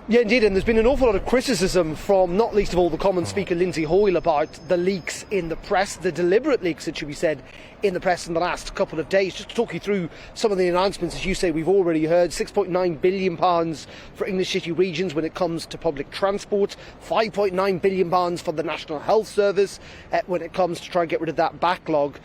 Yeah, indeed, and there's been an awful lot of criticism from, not least of all, the Commons Speaker Lindsay Hoyle about the leaks in the press, the deliberate leaks, it should be said, in the press in the last couple of days. Just to talk you through some of the announcements, as you say, we've already heard £6.9 billion for English city regions when it comes to public transport, £5.9 billion for the National Health Service when it comes to try and get rid of that backlog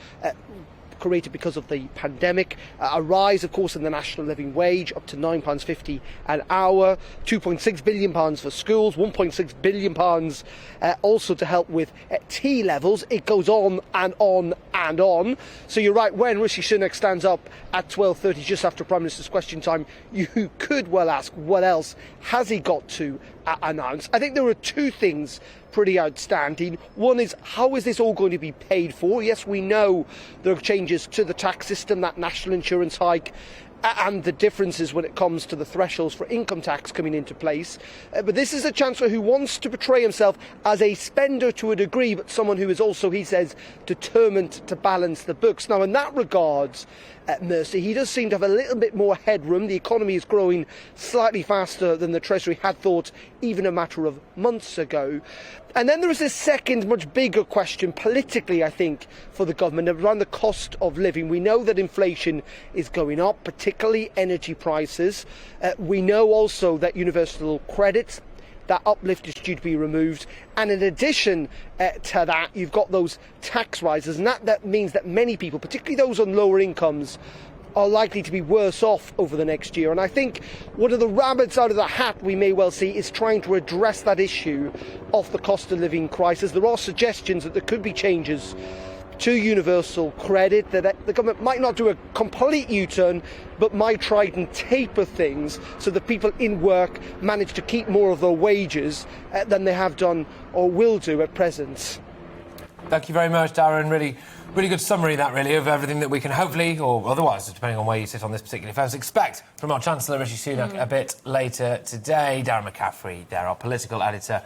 created because of the pandemic. A rise, of course, in the national living wage up to £9.50 an hour, £2.6 billion for schools, £1.6 billion also to help with T levels. It goes on and on and on. So you're right, when Rishi Sunak stands up at 12:30 just after Prime Minister's question time, you could well ask, what else has he got to announce? I think there are two things pretty outstanding. One is, how is this all going to be paid for? Yes, we know there are changes to the tax system, that national insurance hike, and the differences when it comes to the thresholds for income tax coming into place. But this is a Chancellor who wants to portray himself as a spender to a degree, but someone who is also, he says, determined to balance the books. Now, in that regards, Mercy, he does seem to have a little bit more headroom. The economy is growing slightly faster than the Treasury had thought even a matter of months ago. And then there is this second, much bigger question politically, I think, for the government around the cost of living. We know that inflation is going up, particularly energy prices. We know also that universal credit, that uplift is due to be removed, and in addition to that, you've got those tax rises, and that means that many people, particularly those on lower incomes, are likely to be worse off over the next year. And I think one of the rabbits out of the hat we may well see is trying to address that issue of the cost of living crisis. There are suggestions that there could be changes to universal credit, that the government might not do a complete U-turn, but might try and taper things so that people in work manage to keep more of their wages than they have done or will do at present. Thank you very much, Darren. Really good summary, that, really, of everything that we can hopefully, or otherwise, depending on where you sit on this particular fence, expect from our Chancellor Rishi Sunak a bit later today. Darren McCaffrey, our political editor.